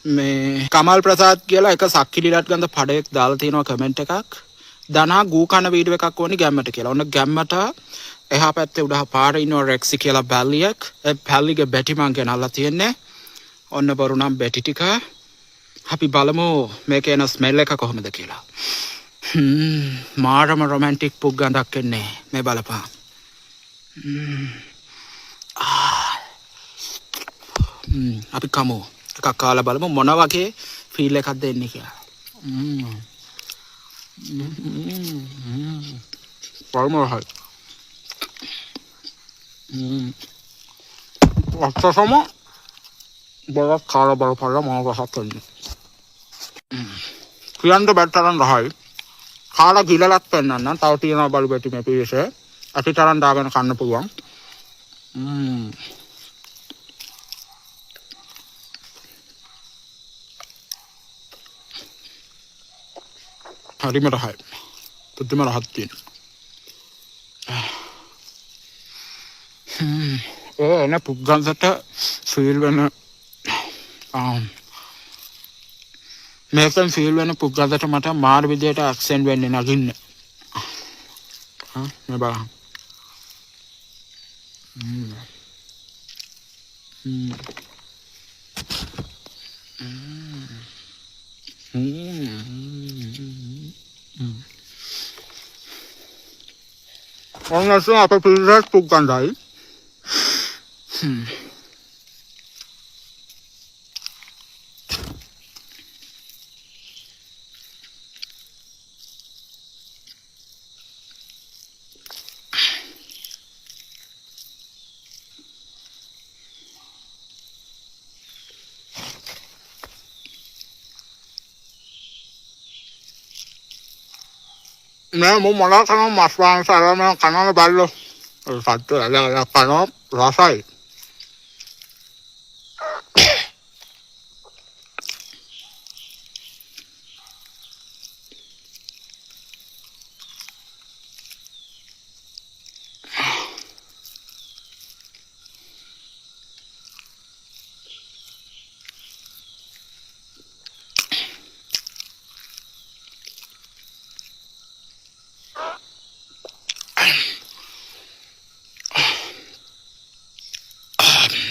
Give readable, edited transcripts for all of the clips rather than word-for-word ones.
මේ කමල් ප්‍රසාද් කියලා එක සක්කිලිලත් ගඳ පඩයක් දාලා තියෙනවා කමෙන්ට් එකක්. දනා ගූ කන වීඩියෝ එකක් ඕනි ගැම්මට කියලා. ඔන්න ගැම්මට එහා පැත්තේ උඩහ පාරේ ඉන්න රෙක්සි කියලා බැල්ලියක්. ඒ බැල්ලිගේ බැටි මං ගෙනල්ලා තියෙන්නේ. ඔන්න බරු නම් බැටි ටික. අපි බලමු මේකේ එන ස්මෙල් එක කොහොමද කියලා. මාරම රොමැන්ටික් පුක් ගඳක් එන්නේ. මේ බලපන්. අපි කමු. එකක් කාලා බලමු මොන වගේ ෆීල් එකක්ද එන්නේ කියලා. පරමරහයි. අස්සසම බරක් කාලා බලපල්ලා මොන රසක් එන්නේ. කියන්න බැටතරන් රහයි. කාලා ගිලලත් පෙන්නන්න. තව තියෙනවා බලු බැටි මේ පිරිසේ. අතිතරන් දාගෙන කන්න පුළුවන්. හරිම රහයි. පුදුම රහක් තියෙනවා. එන පුක් ගඳට ෆීල් වෙන මේකෙන් ෆීල් වෙන පුක් ගඳට මට මාර විදියට ඇක්සෙන්ට් වෙන්නේ නගින්නේ. මේ බලන්න. ඔන්න අපේ පිළිරස් පුක් ගඳයි. मैं मला खाना मसला सारा मैं खाना डाल लो साथ अलग अलग खाना रसाई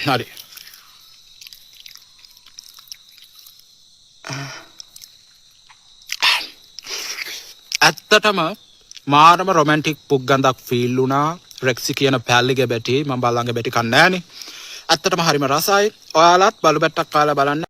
හරි ඇත්තටම මාරම රොමැන්ටික් පුක් ගඳක් ෆීල් වුණා. රෙක්සි කියන පැල්ලිගේ බැටි මම බලංගේ බැටි කන්නේ නැහනේ. ඇත්තටම හරිම රසයි. ඔයාලත් බලු බැට්ටක් කාලා බලන්න.